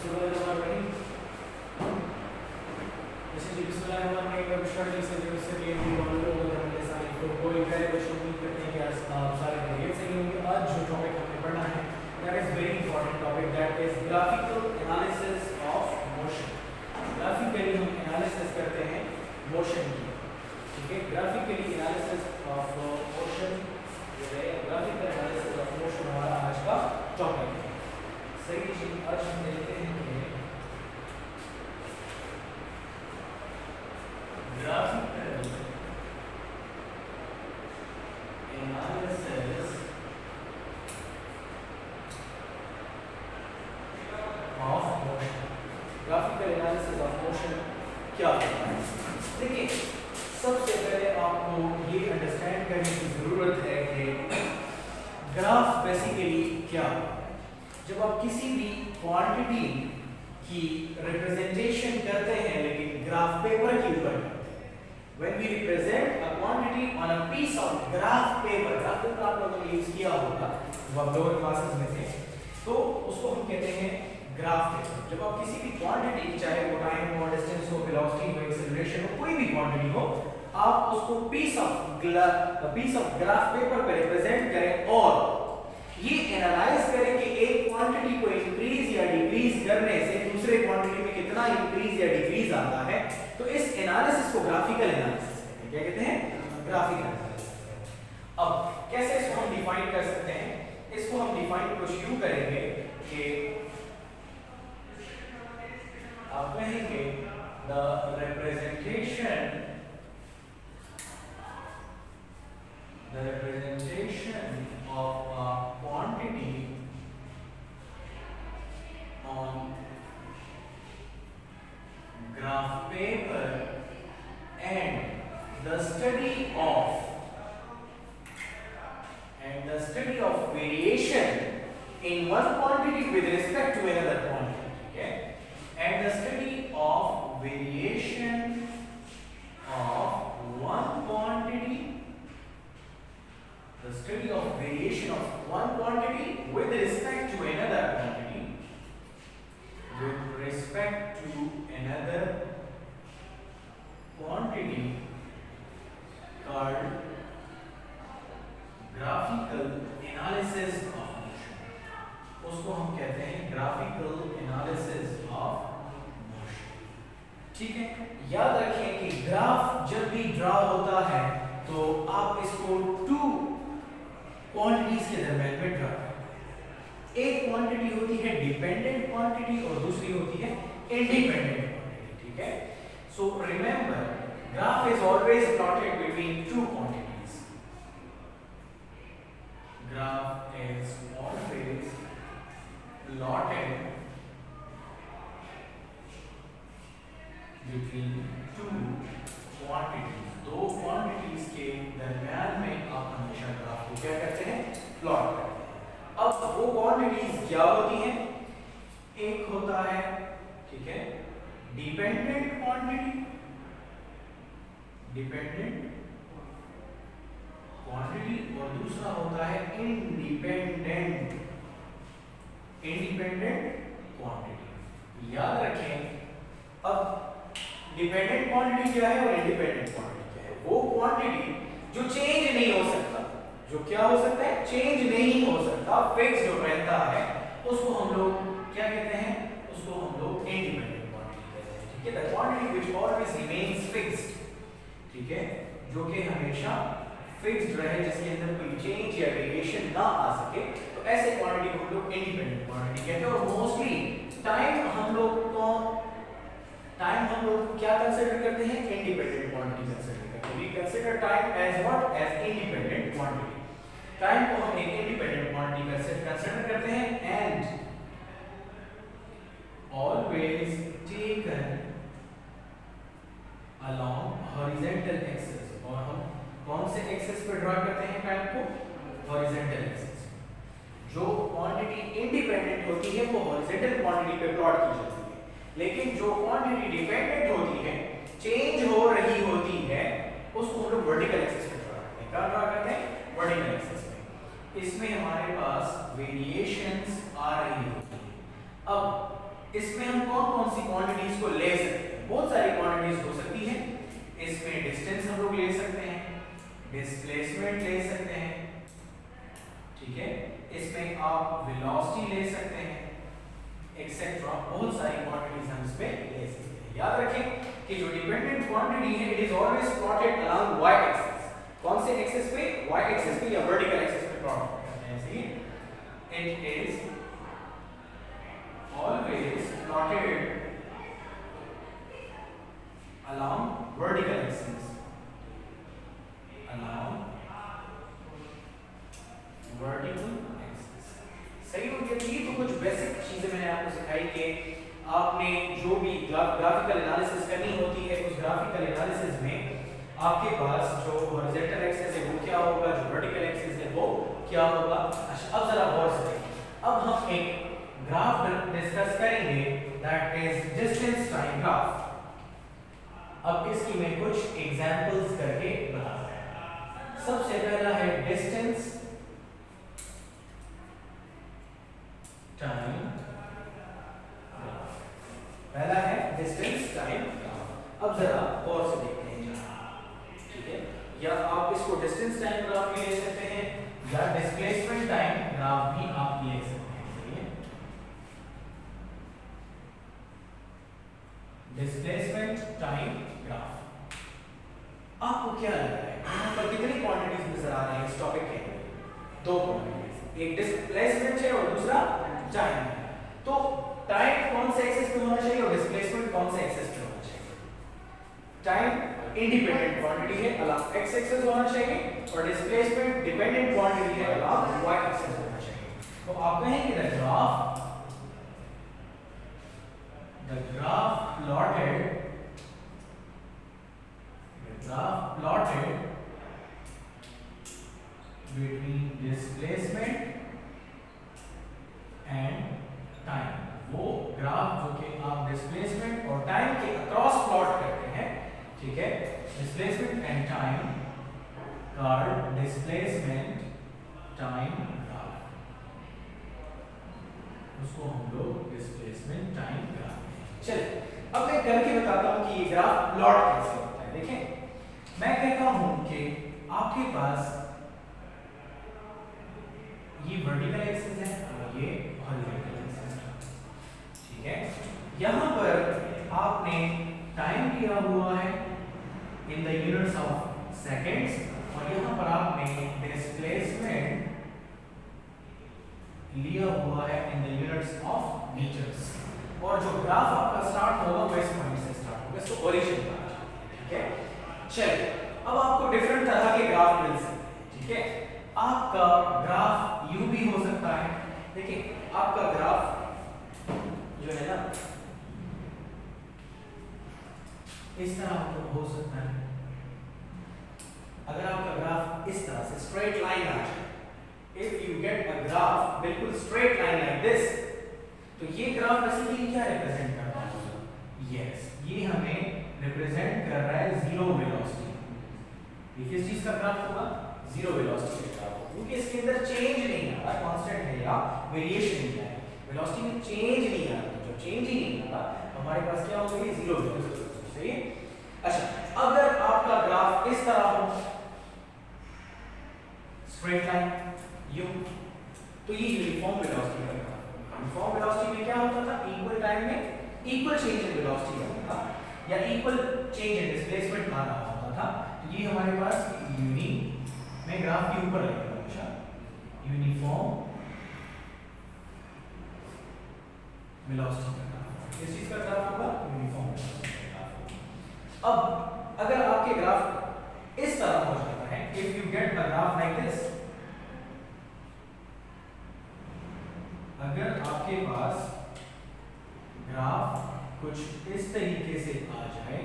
बिस्मिल्लाहिर्रहमानिर्रहीम। जैसे जी बिस्मिल्लाहिर्रहमानिर्रहीम का विश्वास जी से जो इससे लिए भी मालूम होगा कि हमने सारे तो कोई पहले बच्चों उम्मीद करते हैं कि आप सारे खैरियत से ही होंगे। आज जो टॉपिक हमने पढ़ना है that is very important topic, that is graphical analysis of motion. Graphically हम एनालिसिस करते हैं मोशन की, ठीक है। ग्राफिकली एनालिसिस ऑफ मोशन, जो है ग्राफिकल एनालिसिस ऑफ मोशन हमारा आज का टॉपिक है। सही जी, आज हम देखते हैं कि graphical analysis of motion. Graphical analysis of motion क्या होता है? देखिए, सबसे पहले आपको ये अंडरस्टैंड करने की जरूरत है कि ग्राफ बेसिकली क्या है। जब आप किसी भी क्वांटिटी की रिप्रेजेंटेशन करते हैं लेकिन ग्राफ पेपर के ऊपर करते हैं, when we represent a quantity on a piece of graph paper, graph paper आप लोगों ने यूज किया होगा जब आप लोअर क्लासेस में थे, तो उसको हम कहते हैं ग्राफ पेपर। जब आप किसी भी क्वांटिटी, चाहे वो टाइम हो, डिस्टेंस हो, वेलोसिटी हो, एक्सेलरेशन हो, कोई भी क्वांटिटी हो, आप उसको पीस ऑफ ग्राफ पेपर पे रिप्रेजेंट करें और ये एनालाइज करें कि एक क्वांटिटी को इंक्रीज या डिक्रीज करने से दूसरे क्वांटिटी में कितना इंक्रीज या डिक्रीज आता है, तो इस एनालिसिस को ग्राफिकल एनालिसिस कहते हैं। क्या कहते हैं? Graphical analysis. अब कैसे इसको हम डिफाइन कर सकते हैं? इसको हम डिफाइन कुछ यूं करेंगे कि आप कहेंगे the representation of a quantity on graph paper and the study of variation in one quantity with respect to another quantity, okay, and the study of variation of one quantity, the study of variation of one quantity with respect to another quantity, with respect to another quantity called graphical analysis of motion। उसको हम कहते हैं graphical analysis of motion, ठीक है। याद रखें कि graph जब भी ड्रा होता है तो आप इसको टू क्वांटिटीज के दरमियान में ड्रा करें। एक क्वांटिटी होती है डिपेंडेंट क्वांटिटी और दूसरी होती है इंडिपेंडेंट क्वांटिटी, ठीक है। So remember, graph is always plotted between two quantities. Graph is always plotted between two quantities. दो क्वांटिटीज के दरमियान में आप हमेशा ग्राफ को क्या करते हैं? प्लॉट करते हैं। अब वो क्वांटिटीज क्या होती हैं? एक होता है, ठीक है, डिपेंडेंट क्वांटिटी, और दूसरा होता है इंडिपेंडेंट क्वांटिटी। याद रखें, अब डिपेंडेंट क्वांटिटी क्या है और इंडिपेंडेंट क्वांटिटी क्या है? वो क्वांटिटी जो चेंज नहीं हो सकता, जो क्या हो सकता है? चेंज नहीं हो सकता, फिक्स जो रहता है, उसको हम लोग क्या कहते हैं? उसको हम लोग इंडिपेंडेंट क्वांटिटी कहते हैं, ठीक है। The quantity which always remains fixed, ठीक है, जो कि हमेशा फिक्स्ड रहे, जिसके अंदर कोई चेंज या वेरिएशन ना आ सके, तो ऐसे क्वांटिटी को हम लोग इंडिपेंडेंट क्वांटिटी कहते हैं। और मोस्टली टाइम हम लोग क्या कंसीडर करते हैं? इंडिपेंडेंट क्वांटिटी कंसीडर करते हैं। We consider time as what? As independent quantity. Time को हम एक इंडिपेंडेंट क्वांटिटी कंसीडर करते हैं and always taken along horizontal axis. और हम कौन से एक्सिस पर ड्रा करते हैं टाइम को? Horizontal axis. जो क्वांटिटी इंडिपेंडेंट होती है वो हॉरिजॉन्टल क्वांटिटी पे प्लॉट की जाती है, लेकिन जो क्वांटिटी डिपेंडेंट होती है, चेंज हो रही होती है, उसको हम लोग वर्टिकल एक्सिस पे ड्रा करते हैं। क्या ड्रा करते हैं? वर्टिकल एक्सिस पे। इसमें हमारे पास वेरिएशंस आ रही होती है। अब इसमें हम कौन कौन सी क्वांटिटीज को ले सकते हैं? बहुत सारी क्वांटिटीज हो सकती हैं। इसमें डिस्टेंस हम लोग ले सकते हैं, डिस्प्लेसमेंट ले सकते हैं, ठीक है, इसमें आप वेलोसिटी ले सकते हैं, एक्सेट्रा। बहुत सारी क्वांटिटीज हम इसमें ले सकते हैं। याद रखें कि जो डिपेंडेंट क्वांटिटी है it is always plotted along y axis. कौन से एक्सिस पे? y एक्सिस पे या वर्टिकल एक्सिस पे प्लॉट करते हैं। सही है, it is always plotted along vertical axis, along vertical axis। सही हो गया। ये तो कुछ बेसिक चीजें मैंने आपको सिखाई कि आपने जो भी ग्राफिकल एनालिसिस करनी होती है, उस ग्राफिकल एनालिसिस में आपके पास जो हॉरिजॉन्टल एक्सिस है वो क्या होगा, जो वर्टिकल एक्सिस है वो क्या होगा। अच्छा, अब जरा गौर से देखिए। अब हम एक ग्राफ डिस्कस करेंगे, that is distance time graph. अब इसकी मैं कुछ एग्जांपल्स करके बताता हूं। सबसे पहला है डिस्टेंस टाइम ग्राफ। पहला है डिस्टेंस टाइम ग्राफ। अब जरा गौर से देखते हैं जरा, ठीक है, या आप इसको डिस्टेंस टाइम ग्राफ भी ले सकते हैं या डिस्प्लेसमेंट टाइम ग्राफ भी आप ले सकते हैं। Displacement time graph. आपको क्या लग रहा है यहाँ पर कितनी क्वांटिटीज नजर आ रही है इस टॉपिक के? दो क्वांटिटीज, एक डिस्प्लेसमेंट है और दूसरा टाइम है। तो टाइम कौन से एक्सिस पे होना चाहिए और डिस्प्लेसमेंट कौन से एक्सिस पे होना चाहिए? टाइम इंडिपेंडेंट क्वांटिटी है, अलॉन्ग x एक्सिस होना चाहिए, और डिस्प्लेसमेंट डिपेंडेंट क्वांटिटी है, अलॉन्ग y एक्सिस होना चाहिए। तो आप कहेंगे the graph plotted between displacement and time। वो ग्राफ जो कि आप डिस्प्लेसमेंट और टाइम के अक्रॉस प्लॉट करते हैं, ठीक है, displacement and time called displacement time graph, उसको हम लोग डिस्प्लेसमेंट टाइम ग्राफ। चलिए अब मैं करके बताता हूं कि ये ग्राफ प्लॉट कैसे होता है। देखें, मैं कहता हूं कि आपके पास ये वर्टिकल एक्सिस है और ये हॉरिजॉन्टल एक्सिस है, ठीक है। यहां पर आपने टाइम लिया हुआ है in the units of seconds, और यहां पर आपने डिस्प्लेसमेंट लिया हुआ है in the units of metres. और जो ग्राफ आपका स्टार्ट होगा वो इस पॉइंट से स्टार्ट होगा, इसको ओरिजिन कहा जाता है, ठीक है। चलिए अब आपको डिफरेंट तरह के ग्राफ मिल सकते हैं, ठीक है। आपका ग्राफ यूं भी हो सकता है। देखिए आपका ग्राफ जो है ना इस तरह हो सकता है। अगर आपका ग्राफ इस तरह से स्ट्रेट लाइन आ जाए, if you get a graph बिल्कुल स्ट्रेट लाइन लाइक दिस, तो ये ग्राफ बेसिकली क्या रिप्रेजेंट करता है? यस, ये हमें रिप्रेजेंट कर रहा है जीरो वेलोसिटी। ये किस चीज का ग्राफ होगा? जीरो वेलोसिटी का ग्राफ, क्योंकि इसके अंदर चेंज नहीं आ रहा, कांस्टेंट है या वेरिएशन नहीं है, वेलोसिटी में चेंज नहीं आ रहा। जब चेंज ही नहीं आ रहा तो हमारे पास क्या होगी? Zero velocity. सही है। अच्छा, अगर आपका ग्राफ इस तरह हो, स्ट्रेट लाइन यू, तो ये यूनिफॉर्म वेलोसिटी का ग्राफ। यूनिफॉर्म वेलोसिटी में क्या होता था? इक्वल टाइम में इक्वल चेंज इन वेलोसिटी होता था, या इक्वल चेंज इन डिस्प्लेसमेंट आ रहा होता था। तो ये हमारे पास यूनि, मैं ग्राफ के ऊपर लिख रहा हूं, अच्छा, यूनिफॉर्म वेलोसिटी का ग्राफ। किस चीज का ग्राफ होगा? यूनिफॉर्म वेलोसिटी का ग्राफ। अब अगर आपके ग्राफ इस तरह हो जाता है, if you get a graph like this, अगर आपके पास ग्राफ कुछ इस तरीके से आ जाए,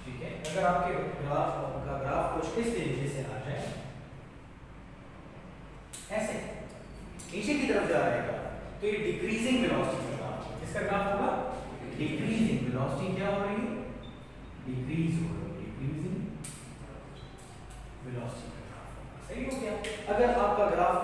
ठीक है, अगर आपके ग्राफ कुछ इस तरीके से आ जाए, ऐसे नीचे की तरफ जा रहेगा, तो ये डिक्रीजिंग वेलोसिटी का ग्राफ है। इसका ग्राफ होगा डिक्रीजिंग वेलोसिटी। क्या हो रही है? डिक्रीज हो रही है, डिक्रीजिंग वेलोसिटी का ग्राफ। सही हो गया। अगर आपका ग्राफ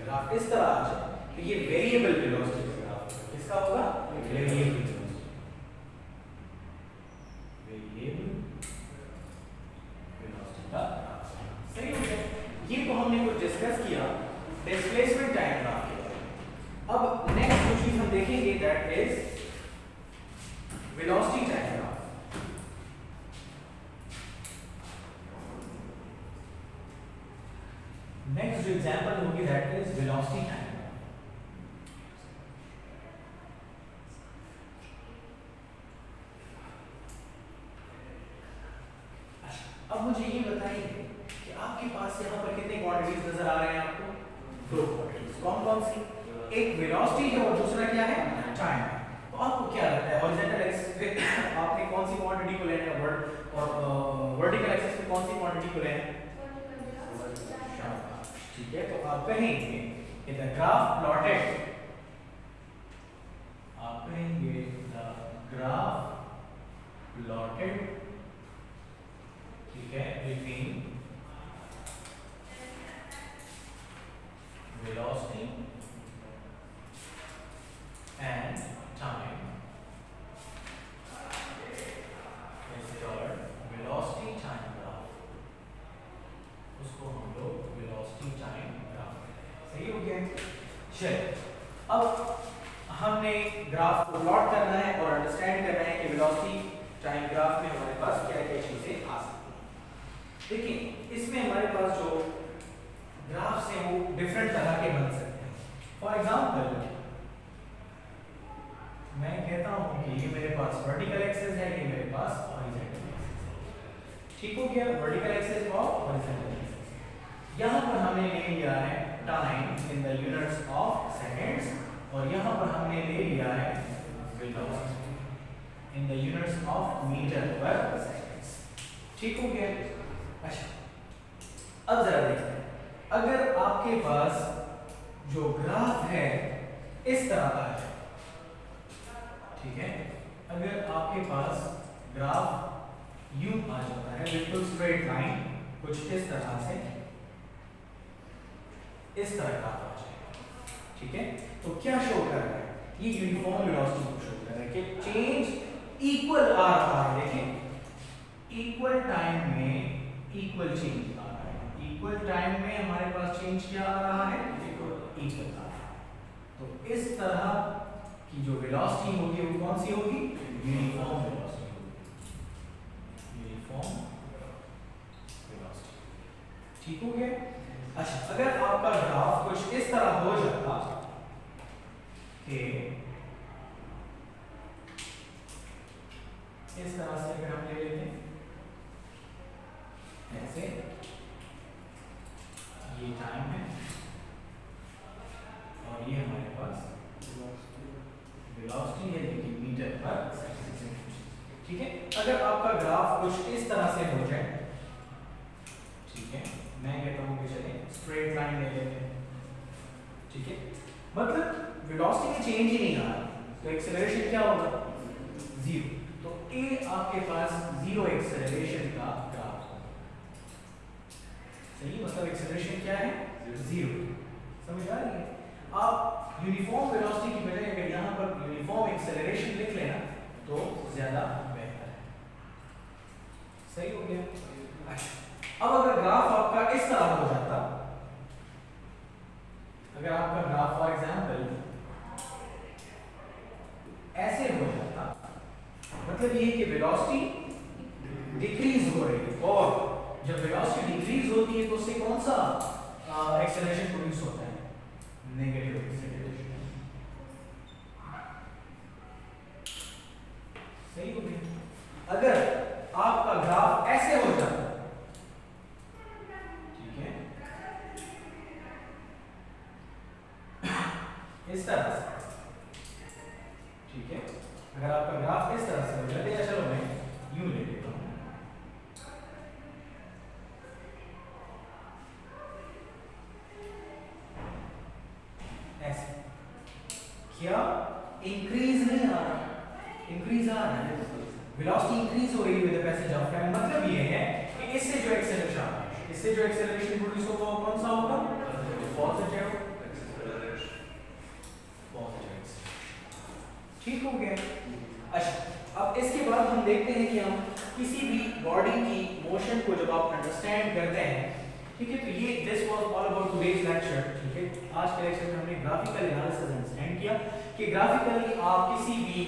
ग्राफ इस तरह आ जाए तो ये वेरिएबल वेलोसिटी का ग्राफ होगा। किसका होगा? Variable velocity. वेरिएबल वेलोसिटी का ग्राफ। सही हो गया? ये तो हमने कुछ डिस्कस किया डिस्प्लेसमेंट टाइम ग्राफ के बारे में। अब नेक्स्ट जो चीज हम देखेंगे that is velocity time graph. Next जो एग्जांपल होगी that is velocity time graph. अब मुझे ये बताइए कि आपके पास यहाँ पर कितने क्वांटिटीज नजर आ रहे हैं आपको? दो क्वांटिटीज। कौन कौन सी? एक वेलोसिटी है और दूसरा क्या है? टाइम है। तो आपको क्या लगता है हॉरिजॉन्टल एक्सिस पे आपने कौन सी क्वांटिटी को लेना है और वर्टिकल एक्सिस पे कौन सी क्वांटिटी को लेना है? ठीक है, तो आप कहेंगे कि द ग्राफ प्लॉटेड, आप कहेंगे द ग्राफ प्लॉटेड, ठीक है, between velocity and time is called velocity time graph। उसको हम लोग velocity time graph कहते हैं। सही हो गया? चलिए, अब हमने ग्राफ को प्लॉट करना है और अंडरस्टैंड करना है कि velocity टाइम ग्राफ में हमारे पास क्या क्या चीजें आ सकती हैं। देखिए, इसमें हमारे पास जो ग्राफ से वो डिफरेंट तरह के बन सकते हैं। फॉर एग्जांपल मैं कहता हूं कि ये मेरे पास वर्टिकल एक्सिस है, ये मेरे पास हॉरिजॉन्टल एक्सिस है। ठीक हो गया? वर्टिकल एक्सिस और हॉरिजॉन्टल एक्सिस। यहां पर हमने ले लिया है time in the units of seconds और यहां पर हमने ले लिया है velocity in the units of metre per seconds. ठीक हो गया? अच्छा, अब जरा देखते हैं, अगर आपके पास जो ग्राफ है इस तरह का है, ठीक है, अगर आपके पास ग्राफ यूं आ जाता है बिल्कुल स्ट्रेट लाइन कुछ इस तरह से, इस तरह का आ जाएगा, ठीक है, तो क्या शो कर रहा है? ये यूनिफॉर्म वेलोसिटी को शो कर रहा है कि चेंज इक्वल आ रहा है। देखिए, इक्वल टाइम में इक्वल चेंज आ रहा है। इक्वल टाइम में हमारे पास चेंज क्या आ रहा है? इक्वल आ रहा है। तो इस तरह की जो वेलोसिटी होगी वो कौन सी होगी? यूनिफॉर्म वेलोसिटी होगी। Uniform velocity. ठीक हो गया? अच्छा, अगर आपका ग्राफ कुछ इस तरह हो जाता कि इस तरह से, अगर हम ले लेते हैं ऐसे, ये टाइम है और ये हमारे पास वेलोसिटी है जो कि मीटर पर सेकंड। ठीक है, अगर आपका ग्राफ कुछ इस तरह से हो जाए, ठीक है, मैं कहता हूं कि चलिए स्ट्रेट लाइन ले लेते हैं, ठीक है, मतलब वेलोसिटी में चेंज ही नहीं आ रहा, तो एक्सेलरेशन क्या होगा? जीरो। तो ए आपके पास जीरो एक्सेलरेशन का ग्राफ होगा। सही, मतलब एक्सेलरेशन क्या है? जीरो। समझ आ रही है? आप यूनिफॉर्म वेलोसिटी की बजाय अगर यहां पर यूनिफॉर्म एक्सेलरेशन लिख लेना तो ज्यादा बेहतर है। सही हो गया? अब अगर ग्राफ आपका इस तरह हो जाता, अगर आपका ग्राफ फॉर एग्जांपल ऐसे हो जाता, मतलब ये कि वेलोसिटी डिक्रीज हो रही है और जब वेलोसिटी डिक्रीज होती है तो उससे कौन सा एक्सेलरेशन प्रोड्यूस होता है? Negative acceleration. सही हो गया? अगर आपका ग्राफ ऐसे हो जाता, ठीक है, इस तरह से, ठीक है, अगर आपका ग्राफ इस तरह से हो जाए, या चलो मैं यूं ले लेता हूं, ऐसे, क्या इंक्रीज नहीं आ रहा? इंक्रीज आ रहा है, वेलोसिटी इंक्रीज हो रही है with the passage of time. मतलब ये है कि इससे जो एक्सेलरेशन प्रोड्यूस होगा वो कौन सा होगा? पॉजिटिव ठीक हो गया। अच्छा, अब इसके बाद हम देखते हैं कि हम किसी भी बॉडी की मोशन को जब आप अंडरस्टैंड करते हैं, ठीक है, तो ये this was all about today's lecture. ठीक है, आज के लेक्चर में हमने ग्राफिकल एनालिसिस अंडरस्टैंड किया कि ग्राफिकली आप किसी भी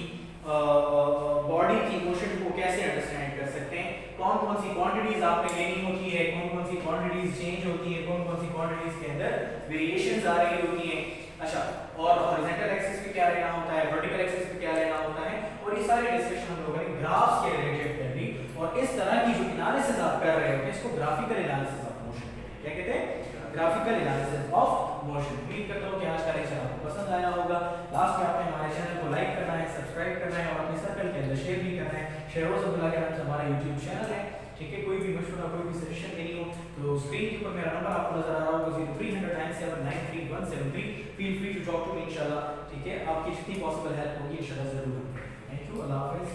बॉडी की मोशन को कैसे अंडरस्टैंड कर सकते हैं, कौन कौन सी क्वांटिटीज आपने लेनी होती है, कौन कौन सी क्वांटिटीज चेंज होती है, कौन कौन सी क्वांटिटीज के अंदर वेरिएशंस आ रही होती हैं। अच्छा, और हॉरिजॉन्टल एक्सिस पे क्या लेना होता है, वर्टिकल एक्सिस पे क्या लेना होता है, और ये सारे डिस्कशन हम लोगों ने ग्राफ्स के रिलेटेड कर ली। और इस तरह की जो एनालिसिस आप कर रहे होते हैं इसको ग्राफिकल एनालिसिस ऑफ मोशन कहते हैं। क्या कहते हैं? Graphical analysis of motion. उम्मीद करता हूं कि आज का लेक्चर आपको पसंद आया होगा। लास्ट में आपने हमारे चैनल को लाइक करना है, सब्सक्राइब करना है और अपने सर्कल के अंदर शेयर भी करना है। शेयरों से बुला के नाम से हमारा YouTube चैनल है। ठीक है, कोई भी मशवरा, कोई भी सजेशन देनी हो तो स्क्रीन के ऊपर मेरा नंबर आपको नजर आ रहा होगा 0309793173। Feel free to talk to me इंशाल्लाह। ठीक है, आपकी जितनी पॉसिबल हेल्प होगी इंशाल्लाह जरूर। थैंक यू, अल्लाह हाफिज़।